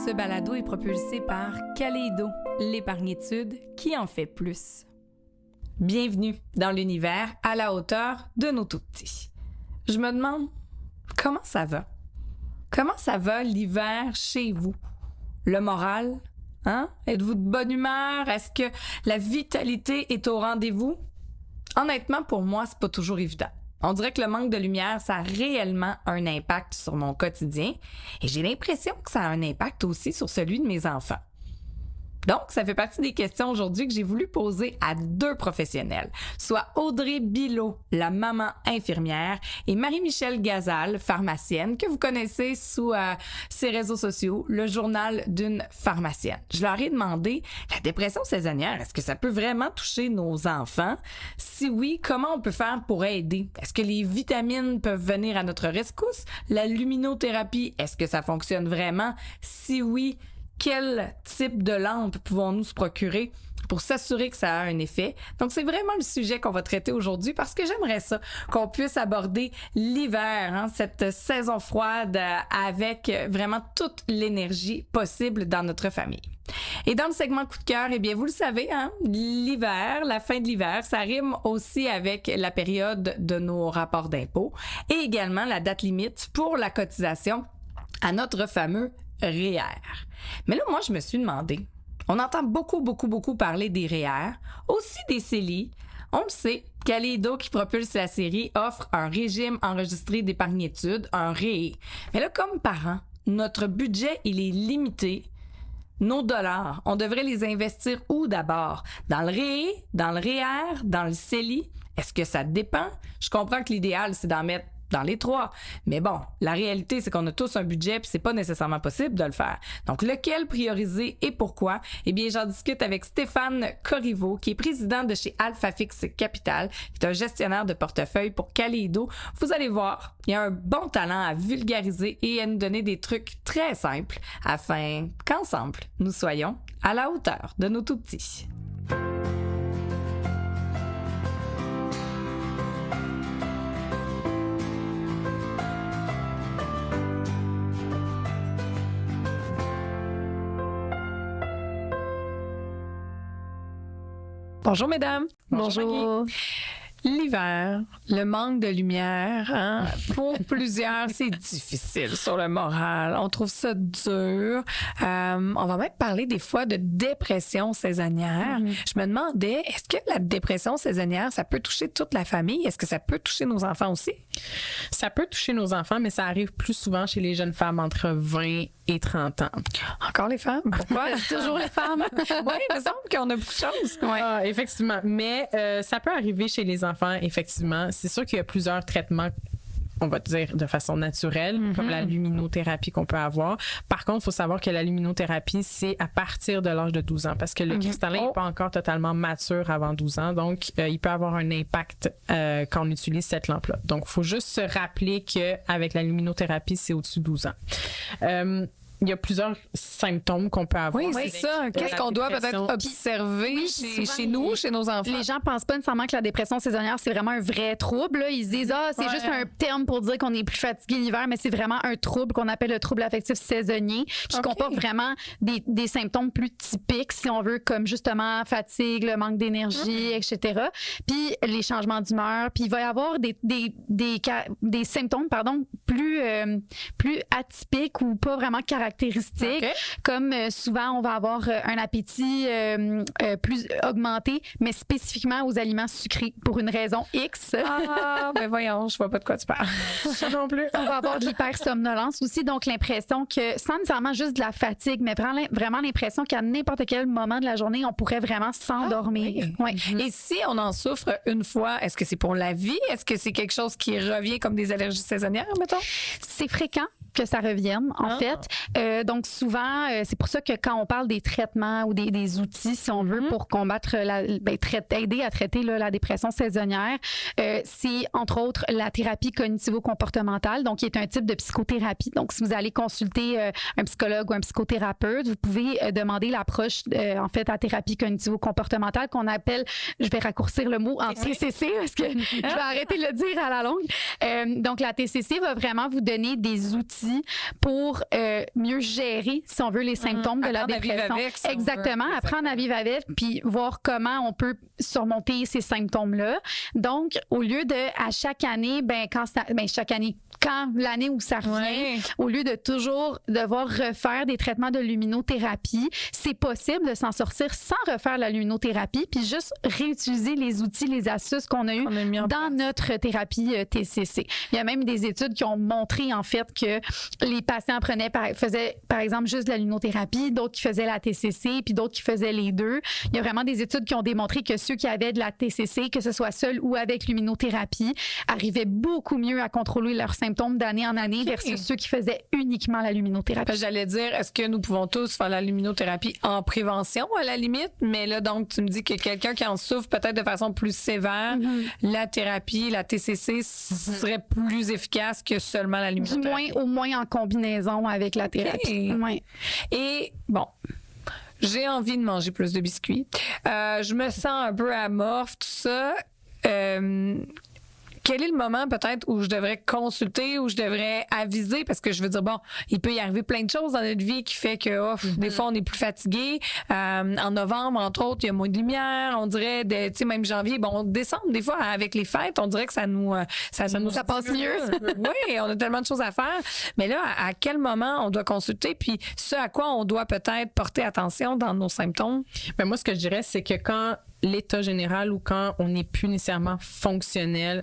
Ce balado est propulsé par Kaleido, l'épargnitude qui en fait plus. Bienvenue dans l'univers à la hauteur de nos tout-petits. Je me demande, comment ça va? Comment ça va l'hiver chez vous? Le moral? Hein? Êtes-vous de bonne humeur? Est-ce que la vitalité est au rendez-vous? Honnêtement, pour moi, c'est pas toujours évident. On dirait que le manque de lumière, ça a réellement un impact sur mon quotidien et j'ai l'impression que ça a un impact aussi sur celui de mes enfants. Donc, ça fait partie des questions aujourd'hui que j'ai voulu poser à deux professionnels, soit Audrey Bilot, la maman infirmière, et Marie-Michèle Gazal, pharmacienne, que vous connaissez sous ses réseaux sociaux, le journal d'une pharmacienne. Je leur ai demandé, la dépression saisonnière, est-ce que ça peut vraiment toucher nos enfants? Si oui, comment on peut faire pour aider? Est-ce que les vitamines peuvent venir à notre rescousse? La luminothérapie, est-ce que ça fonctionne vraiment? Si oui, quel type de lampe pouvons-nous se procurer pour s'assurer que ça a un effet? Donc, c'est vraiment le sujet qu'on va traiter aujourd'hui parce que j'aimerais ça, qu'on puisse aborder l'hiver, cette saison froide avec vraiment toute l'énergie possible dans notre famille. Et dans le segment coup de cœur, eh bien, vous le savez, l'hiver, la fin de l'hiver, ça rime aussi avec la période de nos rapports d'impôts et également la date limite pour la cotisation à notre fameux REER. Mais là, moi, je me suis demandé, on entend beaucoup parler des REER, aussi des CELI. On le sait, Kaleido, qui propulse la série, offre un régime enregistré d'épargnitude, un REE. Mais là, comme parents, notre budget, il est limité. Nos dollars, on devrait les investir où d'abord? Dans le REE, dans le REER, dans le CELI? Est-ce que ça dépend? Je comprends que l'idéal, c'est d'en mettre dans les trois. Mais bon, la réalité, c'est qu'on a tous un budget puis c'est pas nécessairement possible de le faire. Donc, lequel prioriser et pourquoi? Eh bien, j'en discute avec Stéphane Corriveau, qui est président de chez AlphaFix Capital, qui est un gestionnaire de portefeuille pour Kaleido. Vous allez voir, il y a un bon talent à vulgariser et à nous donner des trucs très simples afin qu'ensemble, nous soyons à la hauteur de nos tout-petits. Bonjour mesdames. Bonjour. L'hiver, le manque de lumière, pour plusieurs, c'est difficile sur le moral. On trouve ça dur. On va même parler des fois de dépression saisonnière. Je me demandais, est-ce que la dépression saisonnière, ça peut toucher toute la famille? Est-ce que ça peut toucher nos enfants aussi? Ça peut toucher nos enfants, mais ça arrive plus souvent chez les jeunes femmes entre 20 et 30 ans. Encore les femmes? Pourquoi? Toujours les femmes? Oui, il me semble qu'on a beaucoup de choses. Ouais. Ah, effectivement. Mais ça peut arriver chez les enfants, effectivement. C'est sûr qu'il y a plusieurs traitements, on va dire, de façon naturelle, comme la luminothérapie qu'on peut avoir. Par contre, il faut savoir que la luminothérapie, c'est à partir de l'âge de 12 ans, parce que le cristallin n'est pas encore totalement mature avant 12 ans, donc il peut avoir un impact quand on utilise cette lampe-là. Donc, il faut juste se rappeler qu'avec la luminothérapie, c'est au-dessus de 12 ans. Il y a plusieurs symptômes qu'on peut avoir. Oui, c'est ça. Qu'est-ce qu'on doit peut-être observer chez nous, chez nos enfants? Les gens pensent pas nécessairement que la dépression saisonnière, c'est vraiment un vrai trouble. Là. Ils se disent, c'est juste un terme pour dire qu'on est plus fatigué l'hiver, mais c'est vraiment un trouble qu'on appelle le trouble affectif saisonnier, qui comporte vraiment des symptômes plus typiques, si on veut, comme justement fatigue, le manque d'énergie, etc. Puis les changements d'humeur. Puis il va y avoir des symptômes, plus atypiques ou pas vraiment caractéristiques, comme souvent on va avoir un appétit plus augmenté, mais spécifiquement aux aliments sucrés pour une raison X. Ben voyons, je vois pas de quoi tu parles. Non plus. On va avoir de l'hypersomnolence aussi, donc l'impression que, sans nécessairement juste de la fatigue, mais vraiment l'impression qu'à n'importe quel moment de la journée, on pourrait vraiment s'endormir. Oui. Et si on en souffre une fois, est-ce que c'est pour la vie? Est-ce que c'est quelque chose qui revient comme des allergies saisonnières, mettons? C'est fréquent que ça revienne, en fait. Donc, souvent, c'est pour ça que quand on parle des traitements ou des outils, si on veut, pour combattre, aider à traiter la dépression saisonnière, c'est, entre autres, la thérapie cognitivo-comportementale, donc qui est un type de psychothérapie. Donc, si vous allez consulter un psychologue ou un psychothérapeute, vous pouvez demander l'approche, en fait, à thérapie cognitivo-comportementale qu'on appelle, je vais raccourcir le mot en TCC, parce que je vais arrêter de le dire à la longue. Donc, la TCC va vraiment vous donner des outils outils pour mieux gérer, si on veut, les symptômes de la Apprendre à vivre dépression. avec, si on Exactement, veut. apprendre à vivre avec, puis voir comment on peut surmonter ces symptômes-là. Donc, au lieu de, à chaque année, quand l'année où ça revient, Ouais. au lieu de toujours devoir refaire des traitements de luminothérapie, c'est possible de s'en sortir sans refaire la luminothérapie, puis juste réutiliser les outils, les astuces qu'on a eues On a mis en dans notre thérapie TCC. Il y a même des études qui ont montré en fait que les patients faisaient par exemple juste la luminothérapie, d'autres qui faisaient la TCC, puis d'autres qui faisaient les deux. Il y a vraiment des études qui ont démontré que ceux qui avaient de la TCC, que ce soit seul ou avec luminothérapie, arrivaient beaucoup mieux à contrôler leurs symptômes d'année en année versus ceux qui faisaient uniquement la luminothérapie. Parce que j'allais dire, est-ce que nous pouvons tous faire la luminothérapie en prévention à la limite? Mais là, donc, tu me dis que quelqu'un qui en souffre peut-être de façon plus sévère, la thérapie, la TCC serait plus efficace que seulement la Du luminothérapie. moins, au moins en combinaison avec la thérapie. Ok. Ouais. Et bon, j'ai envie de manger plus de biscuits. Je me sens un peu amorphe, tout ça. Quel est le moment peut-être où je devrais consulter, où je devrais aviser? Parce que je veux dire, bon, il peut y arriver plein de choses dans notre vie qui fait que des fois, on est plus fatigué. En novembre, entre autres, il y a moins de lumière. On dirait, tu sais, même janvier, bon, décembre, des fois, avec les fêtes, on dirait que ça passe mieux. Oui, on a tellement de choses à faire. Mais là, à quel moment on doit consulter? Puis ce à quoi on doit peut-être porter attention dans nos symptômes? Ben moi, ce que je dirais, c'est que quand l'état général ou quand on n'est plus nécessairement fonctionnel,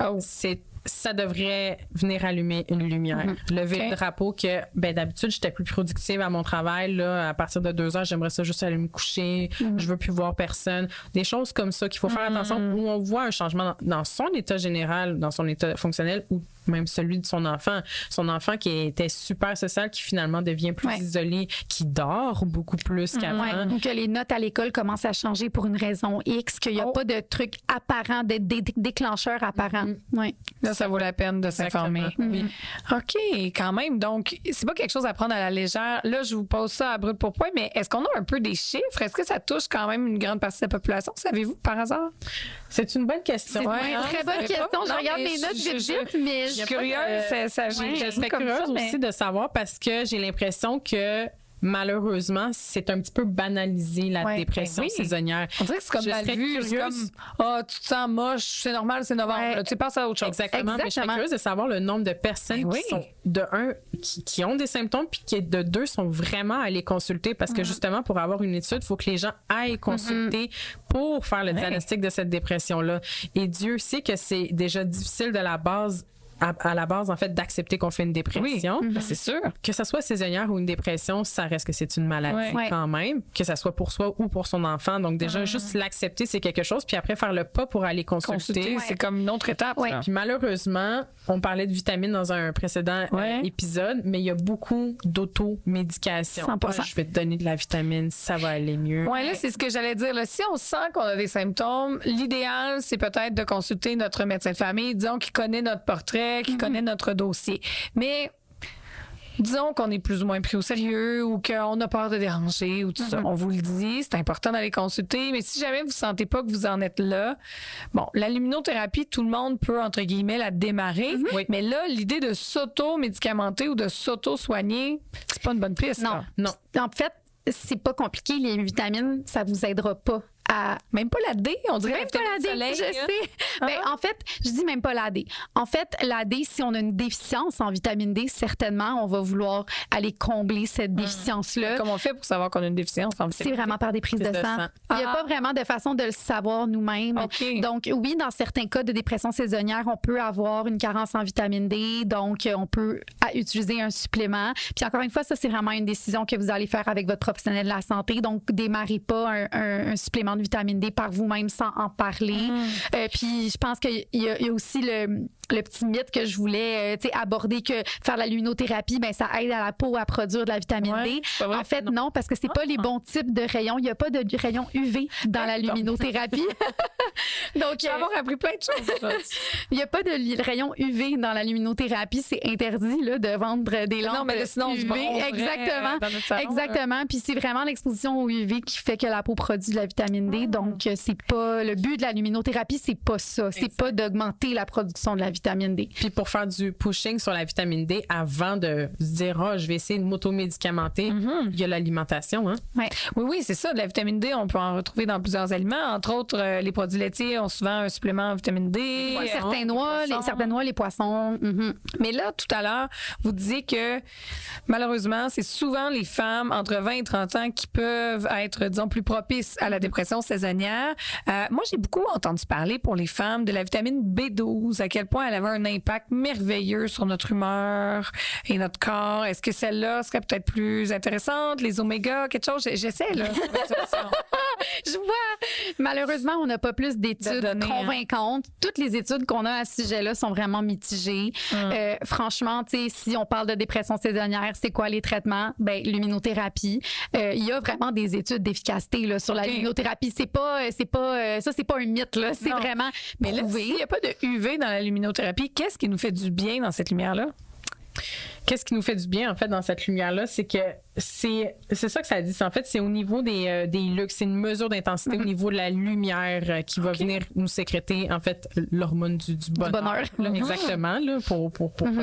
ça devrait venir allumer une lumière. Lever le drapeau que, d'habitude, j'étais plus productive à mon travail. Là, à partir de 2 heures, j'aimerais ça juste aller me coucher. Je veux plus voir personne. Des choses comme ça qu'il faut faire attention où on voit un changement dans son état général, dans son état fonctionnel ou même celui de son enfant. Son enfant qui était super social, qui finalement devient plus isolé, qui dort beaucoup plus qu'avant. Ou que les notes à l'école commencent à changer pour une raison X, qu'il n'y a pas de truc apparent, de déclencheur apparent. Ouais. Là, ça vaut la peine de s'informer. Oui. OK, quand même. Donc, c'est pas quelque chose à prendre à la légère. Là, je vous pose ça à brûle pour point, mais est-ce qu'on a un peu des chiffres? Est-ce que ça touche quand même une grande partie de la population? Savez-vous, par hasard? C'est une bonne question. C'est une très bonne question. Je regarde mes notes vite, mais je suis curieuse. Je serais curieuse aussi de savoir parce que j'ai l'impression que malheureusement, c'est un petit peu banalisé la dépression saisonnière. On dirait que c'est comme mal vu. C'est comme, tu te sens moche, c'est normal, c'est novembre. Là, tu passes à autre chose. Exactement. Mais je serais curieuse de savoir le nombre de personnes qui sont, qui ont des symptômes, puis qui, de 2, sont vraiment allées consulter parce que justement, pour avoir une étude, il faut que les gens aillent consulter pour faire le diagnostic de cette dépression-là. Et Dieu sait que c'est déjà difficile de la base à la base, en fait, d'accepter qu'on fait une dépression. Oui, c'est sûr. Que ça soit saisonnière ou une dépression, ça reste que c'est une maladie quand même, que ça soit pour soi ou pour son enfant. Donc déjà, juste l'accepter, c'est quelque chose. Puis après, faire le pas pour aller consulter. C'est comme une autre étape. Puis malheureusement, on parlait de vitamines dans un précédent épisode, mais il y a beaucoup d'automédication. 100%. Je vais te donner de la vitamine, ça va aller mieux. Oui, là, c'est ce que j'allais dire. Là, si on sent qu'on a des symptômes, l'idéal, c'est peut-être de consulter notre médecin de famille, disons, qui connaît notre portrait, qui connaît notre dossier. Mais disons qu'on est plus ou moins pris au sérieux ou qu'on a peur de déranger ou tout ça. On vous le dit, c'est important d'aller consulter. Mais si jamais vous ne sentez pas que vous en êtes là, bon, la luminothérapie, tout le monde peut, entre guillemets, la démarrer. Mais là, l'idée de s'auto-médicamenter ou de s'auto-soigner, c'est pas une bonne piste. Non. En fait, c'est pas compliqué. Les vitamines, ça vous aidera pas. Même pas la D, on dirait même pas la D, soleil, je sais. Ben, en fait, je dis même pas la D. En fait, la D, si on a une déficience en vitamine D, certainement, on va vouloir aller combler cette déficience-là. Comment on fait pour savoir qu'on a une déficience en vitamine D? C'est vraiment par des prises de sang. Il n'y a pas vraiment de façon de le savoir nous-mêmes. Okay. Donc, oui, dans certains cas de dépression saisonnière, on peut avoir une carence en vitamine D. Donc, on peut utiliser un supplément. Puis encore une fois, ça, c'est vraiment une décision que vous allez faire avec votre professionnel de la santé. Donc, démarrez pas un supplément de vitamine D par vous-même sans en parler. Puis je pense qu'il y a aussi le petit mythe que je voulais aborder, que faire la luminothérapie, ben ça aide à la peau à produire de la vitamine D. En fait, non, parce que c'est pas les bons types de rayons. Il n'y a pas de rayons UV dans la luminothérapie. Donc, je vais avoir appris plein de choses. Il n'y a pas de rayons UV dans la luminothérapie. C'est interdit là, de vendre des lampes UV. Exactement. Exactement. Puis c'est vraiment l'exposition au UV qui fait que la peau produit de la vitamine D. Donc, c'est pas le but de la luminothérapie, c'est pas ça. C'est pas d'augmenter la production de la vitamine D. Puis pour faire du pushing sur la vitamine D, avant de se dire, je vais essayer de m'automédicamenter, il y a l'alimentation. Hein? Ouais. Oui, c'est ça. De la vitamine D, on peut en retrouver dans plusieurs aliments. Entre autres, les produits laitiers ont souvent un supplément en vitamine D. Certaines noix, les poissons. Mais là, tout à l'heure, vous disiez que malheureusement, c'est souvent les femmes entre 20 et 30 ans qui peuvent être, disons, plus propices à la dépression saisonnière. Moi, j'ai beaucoup entendu parler pour les femmes de la vitamine B12, à quel point elle avait un impact merveilleux sur notre humeur et notre corps. Est-ce que celle-là serait peut-être plus intéressante? Les oméga, quelque chose? J'essaie, là. Je vois. Malheureusement, on n'a pas plus d'études convaincantes. Toutes les études qu'on a à ce sujet-là sont vraiment mitigées. Franchement, tu sais, si on parle de dépression saisonnière, c'est quoi les traitements? Ben, l'immunothérapie. Il y a vraiment des études d'efficacité là, sur la luminothérapie. C'est pas un mythe, là. C'est vraiment prouvé. Mais là, s'il n'y a pas de UV dans la luminothérapie, qu'est-ce qui nous fait du bien dans cette lumière-là? Qu'est-ce qui nous fait du bien, en fait, dans cette lumière-là? C'est que c'est ça que ça dit. En fait, c'est au niveau des lux. C'est une mesure d'intensité au niveau de la lumière qui va venir nous sécréter, en fait, l'hormone du bonheur. Là, exactement, là, pour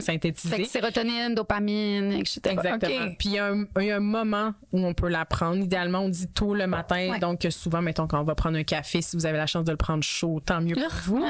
synthétiser. Fait que sérotonine, dopamine, etc. Exactement. Puis il y a un moment où on peut la prendre. Idéalement, on dit tôt le matin. Donc, souvent, mettons, quand on va prendre un café, si vous avez la chance de le prendre chaud, tant mieux pour vous.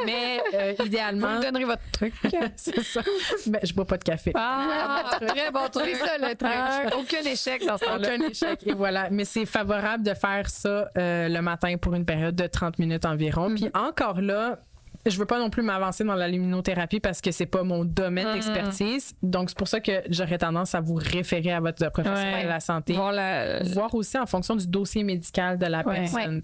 Mais idéalement... Vous me donnerez votre truc. C'est ça. Mais je bois pas de café. Très bon truc. C'est ça, le truc. Aucun échec dans ce temps-là. Aucun échec. Et voilà. Mais c'est favorable de faire ça le matin pour une période de 30 minutes environ. Puis encore là, je veux pas non plus m'avancer dans la luminothérapie parce que c'est pas mon domaine d'expertise. Donc, c'est pour ça que j'aurais tendance à vous référer à votre professionnel de la santé. Voir aussi en fonction du dossier médical de la personne.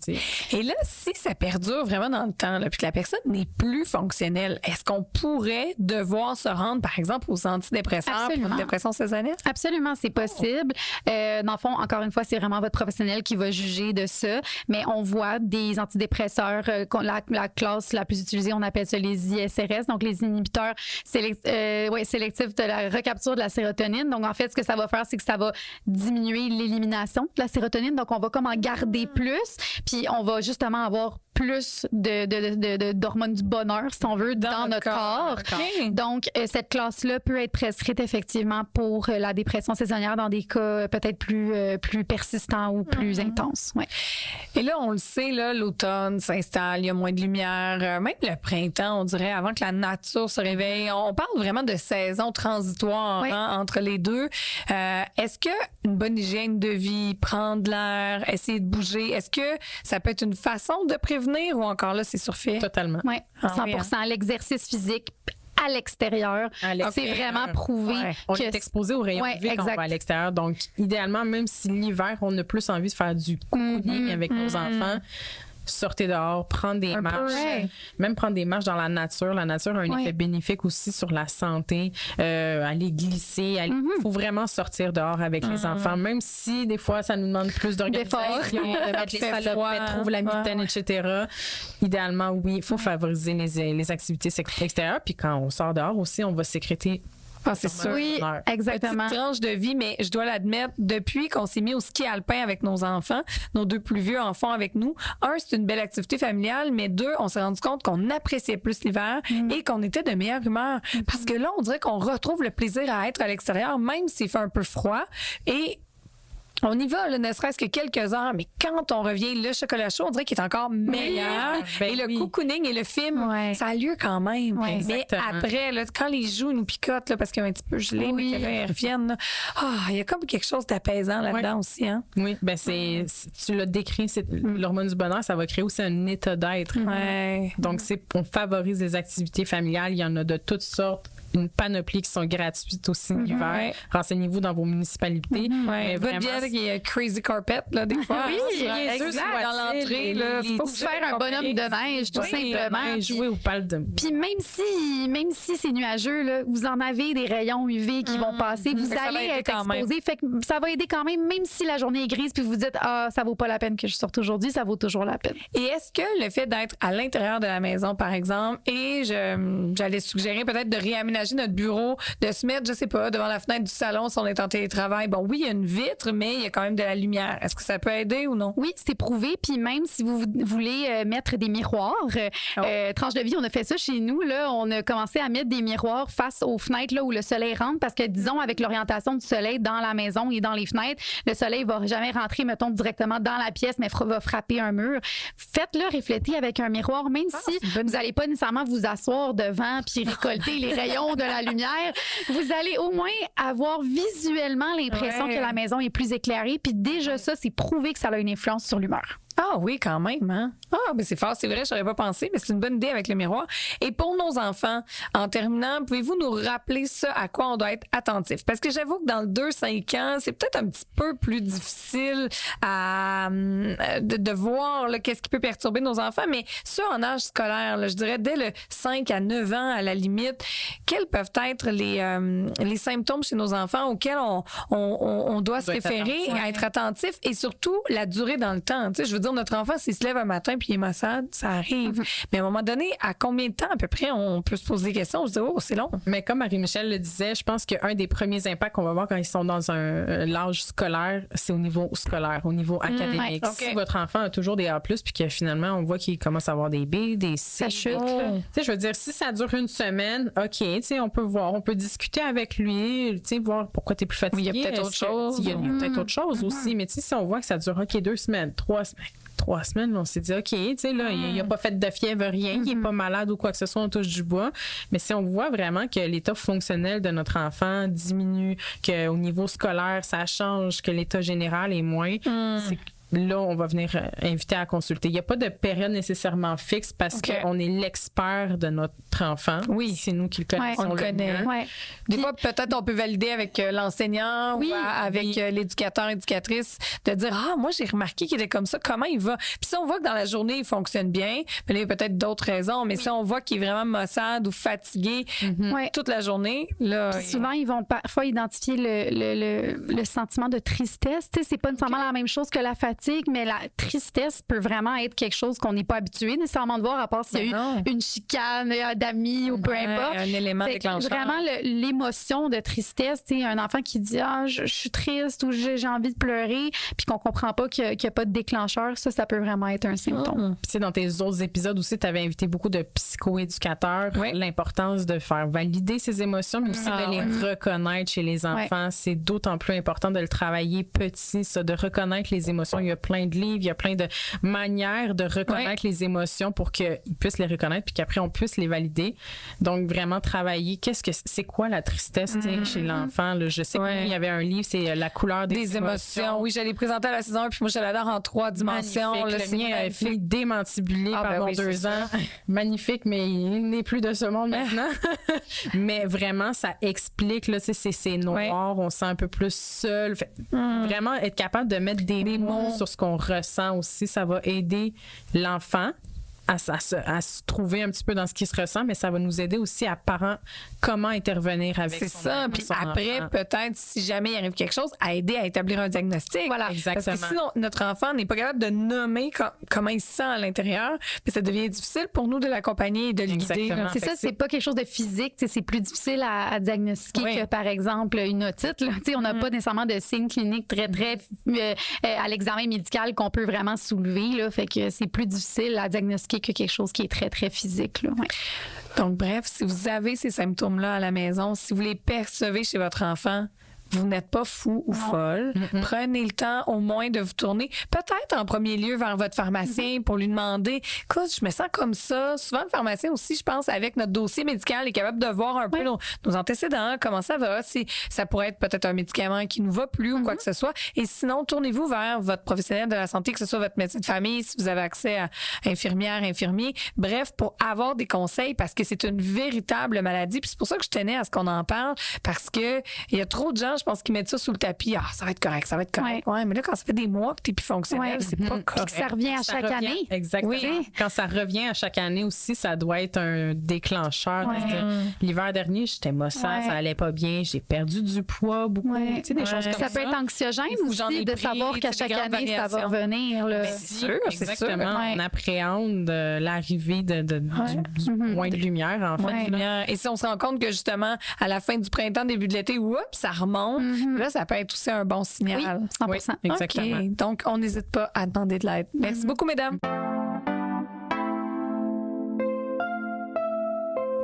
Et là, si ça perdure vraiment dans le temps, là, puis que la personne n'est plus fonctionnelle, est-ce qu'on pourrait devoir se rendre, par exemple, aux antidépresseurs pour une dépression saisonnière? Absolument, c'est possible. Dans le fond, encore une fois, c'est vraiment votre professionnel qui va juger de ça. Mais on voit des antidépresseurs, la classe la plus utilisée, on appelle ça les ISRS, donc les inhibiteurs sélectifs de la recapture de la sérotonine. Donc, en fait, ce que ça va faire, c'est que ça va diminuer l'élimination de la sérotonine. Donc, on va comme en garder plus, puis on va justement avoir plus d'hormones du bonheur, si on veut, dans notre corps. Donc, cette classe-là peut être prescrite effectivement pour la dépression saisonnière dans des cas peut-être plus persistants ou plus intenses. Ouais. Et là, on le sait, là, l'automne s'installe, il y a moins de lumière, même le printemps, on dirait, avant que la nature se réveille. On parle vraiment de saison transitoire entre les deux. Est-ce que une bonne hygiène de vie, prendre de l'air, essayer de bouger, est-ce que ça peut être une façon de prévenir ou encore là, c'est surfait? Totalement. Oui, 100%. L'exercice physique à l'extérieur, c'est vraiment prouvé. On est exposé aux rayons UV quand on va à l'extérieur. Donc, idéalement, même si l'hiver, on a plus envie de faire du cocooning avec nos enfants, sortez dehors, prendre des marches, même prendre des marches dans la nature. La nature a un effet bénéfique aussi sur la santé. Aller glisser, il faut vraiment sortir dehors avec les enfants, même si des fois ça nous demande plus d'organisation, de mettre les salopettes, trouver la mitaine, etc. Idéalement, oui, il faut favoriser les activités extérieures. Puis quand on sort dehors aussi, on va sécréter. C'est sûr. Oui, exactement. Petite tranche de vie, mais je dois l'admettre, depuis qu'on s'est mis au ski alpin avec nos enfants, nos deux plus vieux enfants avec nous, c'est une belle activité familiale, mais deux, on s'est rendu compte qu'on appréciait plus l'hiver et qu'on était de meilleure humeur. Parce que là, on dirait qu'on retrouve le plaisir à être à l'extérieur, même s'il fait un peu froid. Et on y va, là, ne serait-ce que quelques heures, mais quand on revient, le chocolat chaud, on dirait qu'il est encore meilleur. Et le cocooning et le film, ça a lieu quand même. Mais après, là, quand les joues nous picotent, là, parce qu'ils sont un petit peu gelés, mais que là, ils reviennent, il y a comme quelque chose d'apaisant là-dedans aussi. Hein? Oui, ben tu l'as décrit, c'est l'hormone du bonheur, ça va créer aussi un état d'être. Donc, on favorise les activités familiales, il y en a de toutes sortes. Une panoplie qui sont gratuites aussi l'hiver. Renseignez-vous dans vos municipalités. Votre bière qui est Crazy Carpet, là, des fois. Exact. Dans l'entrée, là. Faut faire un bonhomme de neige, tout simplement. Jouer au pal de... Puis même si c'est nuageux, là, vous en avez des rayons UV qui vont passer. Vous allez être exposé. Fait que ça va aider quand même si la journée est grise puis vous dites, ça vaut pas la peine que je sorte aujourd'hui, ça vaut toujours la peine. Et est-ce que le fait d'être à l'intérieur de la maison, par exemple, et j'allais suggérer peut-être de réaménager aménager notre bureau, de se mettre, je sais pas, devant la fenêtre du salon si on est en télétravail. Bon, oui, il y a une vitre, mais il y a quand même de la lumière. Est-ce que ça peut aider ou non? Oui, c'est prouvé. Puis même si vous voulez mettre des miroirs, Tranche de vie, on a fait ça chez nous. Là, on a commencé à mettre des miroirs face aux fenêtres là, où le soleil rentre parce que, disons, avec l'orientation du soleil dans la maison et dans les fenêtres, le soleil va jamais rentrer, mettons, directement dans la pièce, mais va frapper un mur. Faites-le refléter avec un miroir, même si vous n'allez pas nécessairement vous asseoir devant puis récolter les rayons de la lumière. Vous allez au moins avoir visuellement l'impression que la maison est plus éclairée. Puis déjà ça, c'est prouvé que ça a une influence sur l'humeur. Ah oui, quand même, hein? Ah, mais c'est fort, c'est vrai, je n'aurais pas pensé, mais c'est une bonne idée avec le miroir. Et pour nos enfants, en terminant, pouvez-vous nous rappeler ça, à quoi on doit être attentif? Parce que j'avoue que dans le 2-5 ans, c'est peut-être un petit peu plus difficile de voir là, qu'est-ce qui peut perturber nos enfants, mais ceux en âge scolaire, là, je dirais dès le 5 à 9 ans à la limite, quels peuvent être les symptômes chez nos enfants auxquels on doit se référer, être attentif et surtout la durée dans le temps. Tu sais, je veux dire, notre enfant, s'il se lève un matin puis il est maussade, ça arrive. Mais à un moment donné, à combien de temps à peu près on peut se poser des questions? On se dit, oh, c'est long. Mais comme Marie-Michel le disait, je pense qu'un des premiers impacts qu'on va voir quand ils sont dans l'âge scolaire, c'est au niveau scolaire, au niveau académique. Si votre enfant a toujours des A+, puis que finalement, on voit qu'il commence à avoir des B, des C. Ça chute. Tu sais, je veux dire, si ça dure une semaine, OK, tu sais, on peut voir, on peut discuter avec lui, tu sais, voir pourquoi tu es plus fatigué. Oui, il y a peut-être autre chose. Il y a peut-être autre chose aussi, mais tu sais, si on voit que ça dure, OK, 2 semaines, 3 semaines, 3 semaines, on s'est dit, OK, tu sais, là, il n'a pas fait de fièvre, rien, il n'est pas malade ou quoi que ce soit, on touche du bois. Mais si on voit vraiment que l'état fonctionnel de notre enfant diminue, qu'au niveau scolaire, ça change, que l'état général est moins, c'est là, on va venir inviter à consulter. Il n'y a pas de période nécessairement fixe parce qu'on est l'expert de notre enfant. Oui. C'est nous qui le connaissons. On le connaît. Ouais. Des fois, peut-être on peut valider avec l'enseignant ou avec l'éducateur, éducatrice, de dire, ah, moi, j'ai remarqué qu'il était comme ça, comment il va? Puis si on voit que dans la journée, il fonctionne bien, mais là, il y a peut-être d'autres raisons, mais si on voit qu'il est vraiment maussade ou fatigué toute la journée, là... Puis souvent, ils vont parfois identifier le sentiment de tristesse. Tu sais, c'est pas nécessairement la même chose que la fatigue, mais la tristesse peut vraiment être quelque chose qu'on n'est pas habitué nécessairement de voir, à part s'il y a eu une chicane d'amis ou peu importe. Un élément déclencheur. Vraiment, l'émotion de tristesse, tu sais, un enfant qui dit « Ah, je suis triste » ou « J'ai envie de pleurer », puis qu'on comprend pas qu'il n'y a pas de déclencheur, ça peut vraiment être un symptôme. Puis tu sais, dans tes autres épisodes aussi, tu avais invité beaucoup de psychoéducateurs. L'importance de faire valider ses émotions, mais aussi de les reconnaître chez les enfants. C'est d'autant plus important de le travailler petit, ça, de reconnaître les émotions. Il y a plein de livres, il y a plein de manières de reconnaître les émotions pour qu'ils puissent les reconnaître puis qu'après on puisse les valider. Donc vraiment travailler, c'est quoi la tristesse chez l'enfant là? Je sais qu'il y avait un livre, c'est La couleur des émotions. Oui, je l'ai présenté à la saison 1 puis moi je l'adore en 3 dimensions. Là, le mien a été démantibulé par mon 2 ans. Magnifique, mais il n'est plus de ce monde maintenant. Mais vraiment, ça explique, là, c'est noir, on se sent un peu plus seul. Vraiment être capable de mettre des mots sur ce qu'on ressent aussi, ça va aider l'enfant à se trouver un petit peu dans ce qui se ressent, mais ça va nous aider aussi à parents comment intervenir avec c'est ça. Puis après, peut-être, si jamais il arrive quelque chose, à aider à établir un diagnostic. Voilà, exactement. Parce que si notre enfant n'est pas capable de nommer comment il se sent à l'intérieur, puis ça devient difficile pour nous de l'accompagner et de le guider. C'est ça, c'est pas quelque chose de physique. C'est plus difficile à diagnostiquer que, par exemple, une otite. On n'a pas nécessairement de signes cliniques très à l'examen médical qu'on peut vraiment soulever. Là, fait que c'est plus difficile à diagnostiquer que quelque chose qui est très, très physique. Là. Donc, bref, si vous avez ces symptômes-là à la maison, si vous les percevez chez votre enfant, vous n'êtes pas fou ou folle. Prenez le temps au moins de vous tourner, peut-être en premier lieu vers votre pharmacien pour lui demander, écoute, je me sens comme ça. Souvent, le pharmacien aussi, je pense, avec notre dossier médical, est capable de voir un peu nos antécédents, comment ça va, si ça pourrait être peut-être un médicament qui nous va plus ou quoi que ce soit. Et sinon, tournez-vous vers votre professionnel de la santé, que ce soit votre médecin de famille, si vous avez accès à infirmière, infirmier. Bref, pour avoir des conseils, parce que c'est une véritable maladie. Puis c'est pour ça que je tenais à ce qu'on en parle, parce que il y a trop de gens, je pense qu'ils mettent ça sous le tapis. Ah, ça va être correct, ça va être correct. Ouais, mais là, quand ça fait des mois que t'es plus fonctionnel, c'est pas Puis correct. que ça revient à chaque année. Exactement. Oui. Quand ça revient à chaque année aussi, ça doit être un déclencheur. Ouais. L'hiver dernier, j'étais maussade, Ouais. ça allait pas bien, j'ai perdu du poids beaucoup. Ouais. Tu sais, des choses comme ça. Ça peut être anxiogène Ou j'en ai aussi de pris, savoir qu'à tu sais, chaque des grandes année, ça va variations. revenir. Là. C'est sûr, c'est sûr. Exactement. Ouais. On appréhende l'arrivée du point de lumière, en fait. Ouais, là. bien. Et si on se rend compte que justement, à la fin du printemps, début de l'été, oups, ça remonte, là, ça peut être aussi un bon signal. Oui, 100%. Oui, exactement. OK. Donc, on n'hésite pas à demander de l'aide. Merci beaucoup, mesdames.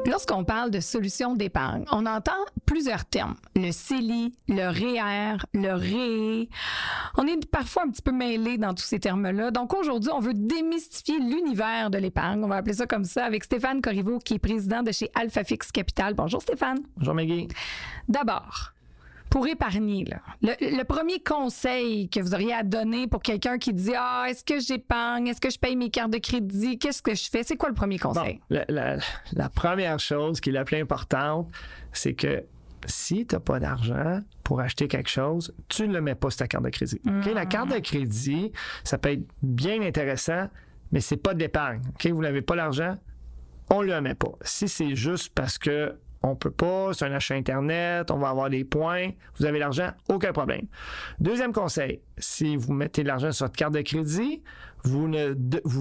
Lorsqu'on parle de solutions d'épargne, on entend plusieurs termes. Le CELI, le REER, le REE. On est parfois un petit peu mêlés dans tous ces termes-là. Donc aujourd'hui, on veut démystifier l'univers de l'épargne. On va appeler ça comme ça avec Stéphane Corriveau, qui est président de chez AlphaFix Capital. Bonjour Stéphane. Bonjour Maggie. D'abord, pour épargner, là, le premier conseil que vous auriez à donner pour quelqu'un qui dit « Ah, est-ce que j'épargne? Est-ce que je paye mes cartes de crédit? Qu'est-ce que je fais? » C'est quoi le premier conseil? Bon, la première chose qui est la plus importante, c'est que si tu n'as pas d'argent pour acheter quelque chose, tu ne le mets pas sur ta carte de crédit. OK? La carte de crédit, ça peut être bien intéressant, mais c'est pas d'épargne. OK? Vous n'avez pas l'argent, on ne le met pas. Si c'est juste parce que on peut pas, c'est un achat Internet, on va avoir des points, vous avez l'argent, aucun problème. Deuxième conseil, si vous mettez de l'argent sur votre carte de crédit, vous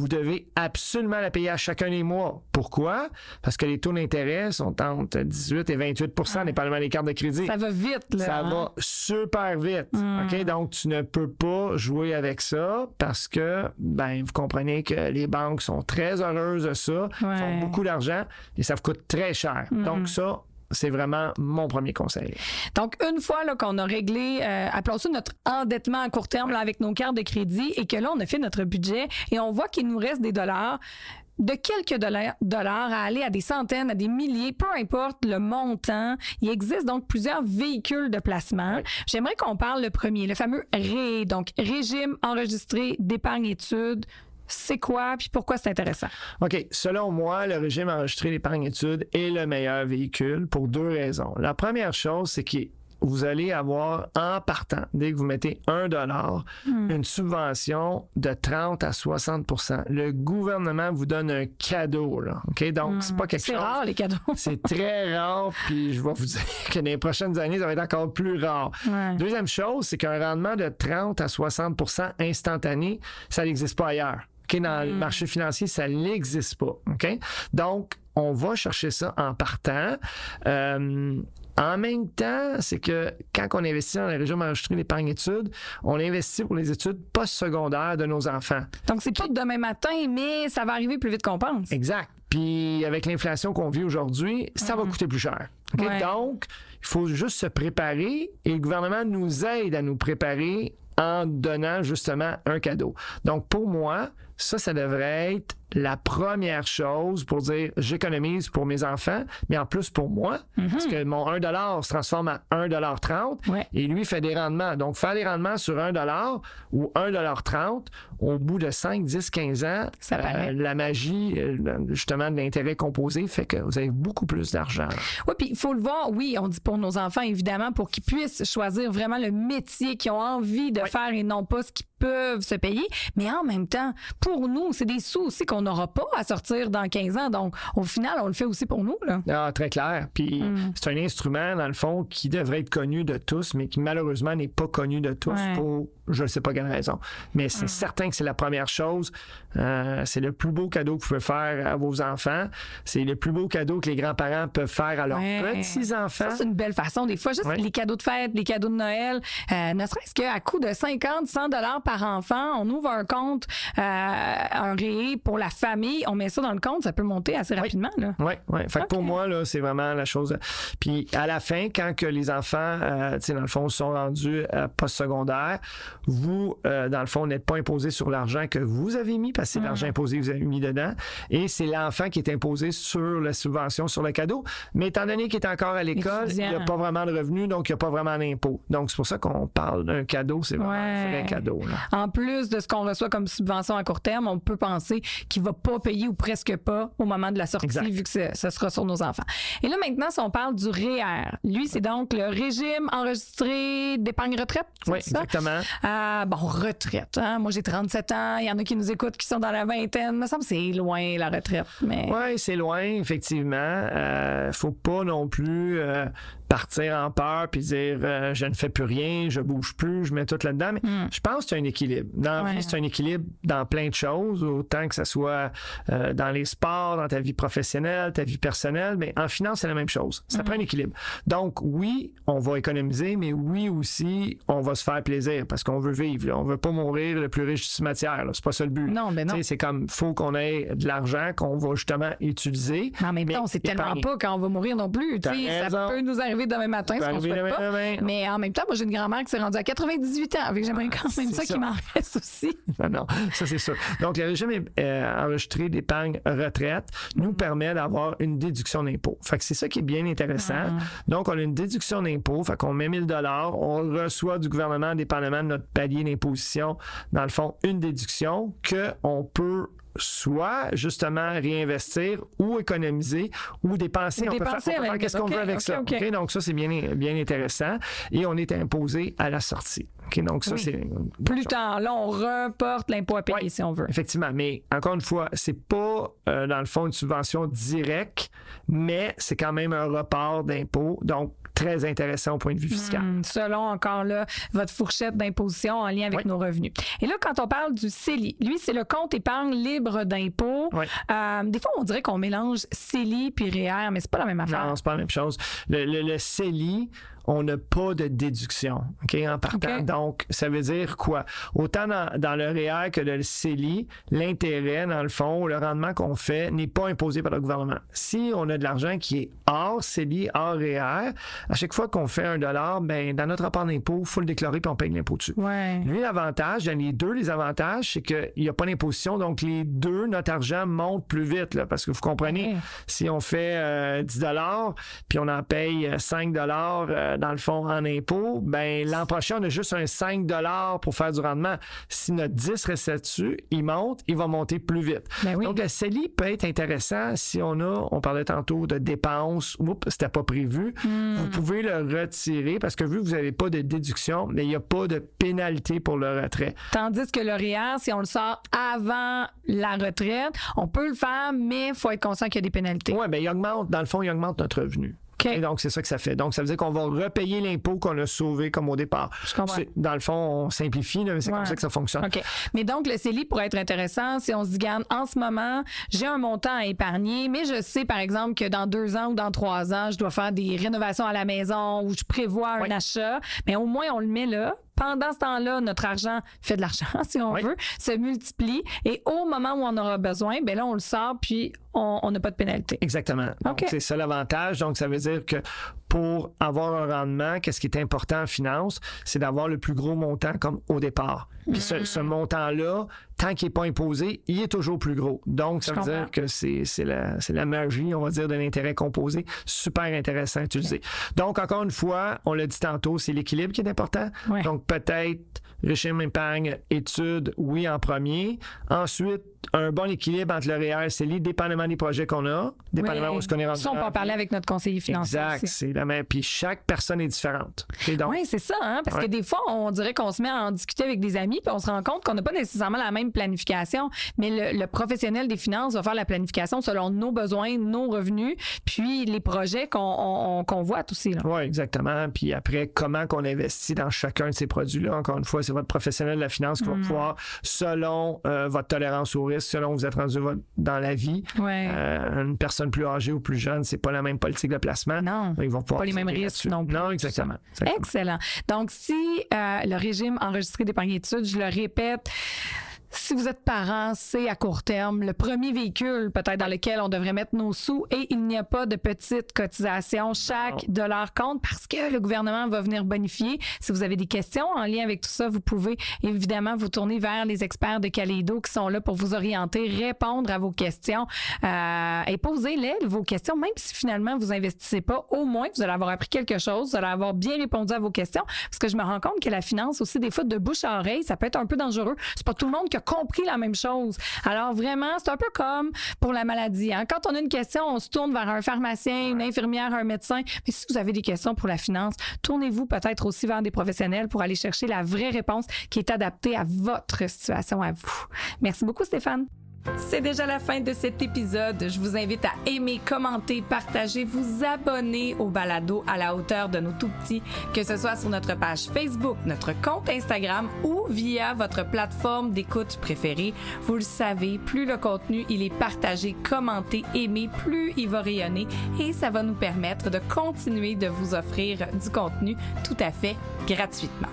devez absolument la payer à chacun des mois. Pourquoi? Parce que les taux d'intérêt sont entre 18 et 28 dépendamment des cartes de crédit. Ça va vite, là. Ça va super vite. OK? Donc, tu ne peux pas jouer avec ça parce que, vous comprenez que les banques sont très heureuses de ça, font beaucoup d'argent et ça vous coûte très cher. Donc, ça, c'est vraiment mon premier conseil. Donc, une fois là, qu'on a réglé, appelons ça notre endettement à court terme là, avec nos cartes de crédit et que là, on a fait notre budget et on voit qu'il nous reste des dollars, de quelques dollars à aller à des centaines, à des milliers, peu importe le montant. Il existe donc plusieurs véhicules de placement. J'aimerais qu'on parle le premier, le fameux REE, donc Régime enregistré d'épargne-études. C'est quoi, puis pourquoi c'est intéressant? OK. Selon moi, le régime enregistré d'épargne-études est le meilleur véhicule pour deux raisons. La première chose, c'est que vous allez avoir, en partant, dès que vous mettez $1, une subvention de 30 à 60 %. Le gouvernement vous donne un cadeau, là. OK? Donc, c'est pas quelque chose... C'est rare, les cadeaux. C'est très rare, puis je vais vous dire que dans les prochaines années, ça va être encore plus rare. Ouais. Deuxième chose, c'est qu'un rendement de 30 à 60 % instantané, ça n'existe pas ailleurs. OK? Dans le marché financier, ça n'existe pas. OK? Donc, on va chercher ça en partant. En même temps, c'est que quand on investit dans le régime enregistré d'épargne-études, on investit pour les études postsecondaires de nos enfants. Donc, c'est pas demain matin, mais ça va arriver plus vite qu'on pense. Exact. Puis avec l'inflation qu'on vit aujourd'hui, ça va coûter plus cher. OK? Ouais. Donc, il faut juste se préparer et le gouvernement nous aide à nous préparer en donnant justement un cadeau. Donc, pour moi, ça devrait être la première chose pour dire j'économise pour mes enfants, mais en plus pour moi, parce que mon $1 se transforme à $1,30 Ouais. et lui fait des rendements. Donc, faire des rendements sur $1 ou $1,30 au bout de 5, 10, 15 ans, Ça paraît. la magie, justement, de l'intérêt composé fait que vous avez beaucoup plus d'argent. Oui, puis il faut le voir, oui, on dit pour nos enfants, évidemment, pour qu'ils puissent choisir vraiment le métier qu'ils ont envie de faire et non pas ce qu'ils peuvent se payer. Mais en même temps, pour nous, c'est des sous aussi qu'on n'aura pas à sortir dans 15 ans. Donc, au final, on le fait aussi pour nous, là. Ah, très clair. Puis c'est un instrument, dans le fond, qui devrait être connu de tous, mais qui malheureusement n'est pas connu de tous pour je ne sais pas quelle raison. Mais c'est certain que c'est la première chose. C'est le plus beau cadeau que vous pouvez faire à vos enfants. C'est le plus beau cadeau que les grands-parents peuvent faire à leurs petits-enfants. Ça, c'est une belle façon. Des fois, juste les cadeaux de fête, les cadeaux de Noël, ne serait-ce qu'à coût de 50, 100 $ par enfant, on ouvre un compte, un REE pour la famille, on met ça dans le compte, ça peut monter assez rapidement. Oui. Fait que pour moi, là, c'est vraiment la chose. Puis à la fin, quand que les enfants, dans le fond, sont rendus postsecondaire, vous, dans le fond, n'êtes pas imposé sur l'argent que vous avez mis, parce que c'est l'argent imposé que vous avez mis dedans, et c'est l'enfant qui est imposé sur la subvention, sur le cadeau. Mais étant donné qu'il est encore à l'école, il n'y a pas vraiment de revenus, donc il n'y a pas vraiment d'impôt. Donc c'est pour ça qu'on parle d'un cadeau, c'est vraiment un vrai cadeau. Là. En plus de ce qu'on reçoit comme subvention à court terme, on peut penser qui va pas payer ou presque pas au moment de la sortie, Exact. vu que ce sera sur nos enfants. Et là, maintenant, si on parle du REER, lui, c'est donc le régime enregistré d'épargne retraite, c'est Oui, ça? exactement. Bon, retraite. Hein? Moi, j'ai 37 ans. Il y en a qui nous écoutent qui sont dans la vingtaine. Il me semble que c'est loin, la retraite. Mais... Oui, c'est loin, effectivement. Faut pas non plus partir en peur puis dire je ne fais plus rien, je bouge plus, je mets tout là-dedans. Mais je pense que c'est un équilibre. Dans la vie, c'est un équilibre dans plein de choses, autant que ce soit dans les sports, dans ta vie professionnelle, ta vie personnelle, mais en finance, c'est la même chose. Ça prend un équilibre. Donc, oui, on va économiser, mais oui aussi, on va se faire plaisir parce qu'on veut vivre. Là. On veut pas mourir le plus riche du cimetière. Là. C'est pas ça le but. Non, mais non. Tu sais, c'est comme, faut qu'on ait de l'argent qu'on va justement utiliser. Mais en même temps, on sait tellement épargner. pas quand on va mourir non plus. Tu sais, ça raison. peut nous arriver demain matin, si on ne souhaite pas. Demain. Mais en même temps, moi, j'ai une grand-mère qui s'est rendue à 98 ans. Avec j'aimerais quand même C'est ça ça. qu'il m'en reste aussi. Non, ça c'est sûr. Donc, le régime enregistré d'épargne retraite nous permet d'avoir une déduction d'impôt. Fait que c'est ça qui est bien intéressant. Donc, on a une déduction d'impôt. Fait qu'on met 1 000 $, on reçoit du gouvernement, dépendamment de notre palier d'imposition, dans le fond, une déduction qu'on peut soit justement réinvestir ou économiser ou dépenser. Ou On peut dépenser faire à la qu'est-ce qu'on limite. veut avec OK, ça. OK. OK? Donc, ça, c'est bien intéressant. Et on est imposé à la sortie. OK? Donc, ça, Oui. c'est... Plus tard, là, on reporte l'impôt à payer Ouais. si on veut. Effectivement, mais encore une fois, c'est pas dans le fond une subvention directe, mais c'est quand même un report d'impôt, donc très intéressant au point de vue fiscal. Selon encore là votre fourchette d'imposition en lien avec Oui. nos revenus. Et là, quand on parle du CELI, lui, c'est le compte épargne libre d'impôt. Oui. Des fois, on dirait qu'on mélange CELI puis REER, mais c'est pas la même affaire. Non, c'est pas la même chose. Le CELI, on n'a pas de déduction, OK, en partant. OK. Donc, ça veut dire quoi? Autant dans le REER que le CELI, l'intérêt, dans le fond, le rendement qu'on fait n'est pas imposé par le gouvernement. Si on a de l'argent qui est hors CELI, hors REER, à chaque fois qu'on fait $1, ben, dans notre rapport d'impôt, il faut le déclarer puis on paye l'impôt dessus. Ouais. Lui, l'avantage, dans les deux, les avantages, c'est qu'il n'y a pas d'imposition. Donc, les deux, notre argent monte plus vite. Là, parce que vous comprenez, Ouais. si on fait 10 $ puis on en paye 5 $ dans le fond en impôt, ben l'an prochain, on a juste un 5 $ pour faire du rendement. Si notre 10 reste là-dessus, il monte, il va monter plus vite. Ben oui. Donc, le CELI peut être intéressant si on parlait tantôt de dépenses, c'était pas prévu. Vous pouvez le retirer parce que vu que vous n'avez pas de déduction, mais il n'y a pas de pénalité pour le retrait. Tandis que le REER, si on le sort avant la retraite, on peut le faire, mais il faut être conscient qu'il y a des pénalités. Oui, bien, dans le fond, il augmente notre revenu. OK. Et donc, c'est ça que ça fait. Donc, ça veut dire qu'on va repayer l'impôt qu'on a sauvé comme au départ. Je comprends. Dans le fond, on simplifie, là, mais c'est Ouais. comme ça que ça fonctionne. OK. Mais donc, le CELI pourrait être intéressant si on se dit, garde, en ce moment, j'ai un montant à épargner, mais je sais, par exemple, que dans 2 ans ou dans 3 ans, je dois faire des rénovations à la maison ou je prévois un achat. Mais au moins, on le met là. Pendant ce temps-là, notre argent fait de l'argent, si on Oui. veut, se multiplie. Et au moment où on aura besoin, ben là, on le sort, puis on n'a pas de pénalité. Exactement. Donc, OK. c'est ça l'avantage. Donc, ça veut dire que pour avoir un rendement, qu'est-ce qui est important en finance, c'est d'avoir le plus gros montant comme au départ. Puis ce montant-là, tant qu'il n'est pas imposé, il est toujours plus gros. Donc, ça veut comprends. dire que c'est la magie, on va dire, de l'intérêt composé. Super intéressant à utiliser. Donc, encore une fois, on l'a dit tantôt, c'est l'équilibre qui est important. Ouais. Donc, peut-être régime épargne, études, oui, en premier. Ensuite, un bon équilibre entre le REER et CELI, dépendamment des projets qu'on a, dépendamment Oui. où est-ce qu'on est rendu. Ça, on peut en parler avec notre conseiller financier. Exact, aussi. c'est la même. Puis chaque personne est différente. Et donc, Oui, c'est ça, hein? Parce que Ouais. des fois, on dirait qu'on se met à en discuter avec des amis, puis on se rend compte qu'on n'a pas nécessairement la même planification, mais le professionnel des finances va faire la planification selon nos besoins, nos revenus, puis les projets qu'on convoite aussi. Là. oui, exactement. Puis après, comment qu'on investit dans chacun de ces produits-là. Encore une fois, c'est votre professionnel de la finance qui va pouvoir, selon votre tolérance au risque, selon où vous êtes rendu dans la vie, Ouais. une personne plus âgée ou plus jeune, c'est pas la même politique de placement. Non, Ils vont pouvoir pas les mêmes s'aider risques là-dessus. non plus. Non, exactement. Exactement. Excellent. Donc, si le régime enregistré d'épargne études, je le répète, si vous êtes parent, c'est à court terme le premier véhicule peut-être dans lequel on devrait mettre nos sous et il n'y a pas de petite cotisation. Chaque dollar compte parce que le gouvernement va venir bonifier. Si vous avez des questions en lien avec tout ça, vous pouvez évidemment vous tourner vers les experts de Kaleido qui sont là pour vous orienter, répondre à vos questions et posez-les vos questions, même si finalement vous investissez pas, au moins vous allez avoir appris quelque chose, vous allez avoir bien répondu à vos questions parce que je me rends compte que la finance aussi, des fois, de bouche à oreille, ça peut être un peu dangereux. C'est pas tout le monde qui a compris la même chose. Alors vraiment, c'est un peu comme pour la maladie. Hein? Quand on a une question, on se tourne vers un pharmacien, une infirmière, un médecin. Mais si vous avez des questions pour la finance, tournez-vous peut-être aussi vers des professionnels pour aller chercher la vraie réponse qui est adaptée à votre situation à vous. Merci beaucoup, Stéphane. C'est déjà la fin de cet épisode. Je vous invite à aimer, commenter, partager, vous abonner au balado à la hauteur de nos tout-petits, que ce soit sur notre page Facebook, notre compte Instagram ou via votre plateforme d'écoute préférée. Vous le savez, plus le contenu il est partagé, commenté, aimé, plus il va rayonner et ça va nous permettre de continuer de vous offrir du contenu tout à fait gratuitement.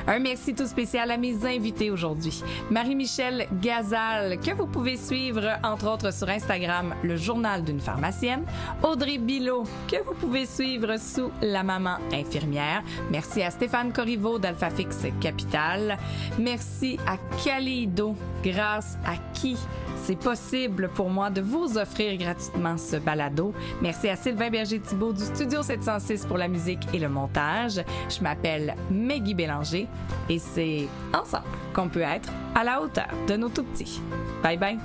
Un merci tout spécial à mes invités aujourd'hui. Marie-Michel Gazal, que vous pouvez suivre entre autres sur Instagram, le journal d'une pharmacienne. Audrey Bilot, que vous pouvez suivre sous La Maman Infirmière. Merci à Stéphane Corriveau d'Alphafix Capital. Merci à Kaleido, grâce à qui c'est possible pour moi de vous offrir gratuitement ce balado. Merci à Sylvain Berger-Thibault du Studio 706 pour la musique et le montage. Je m'appelle Maggie Bélanger et c'est ensemble qu'on peut être à la hauteur de nos tout-petits. Bye bye!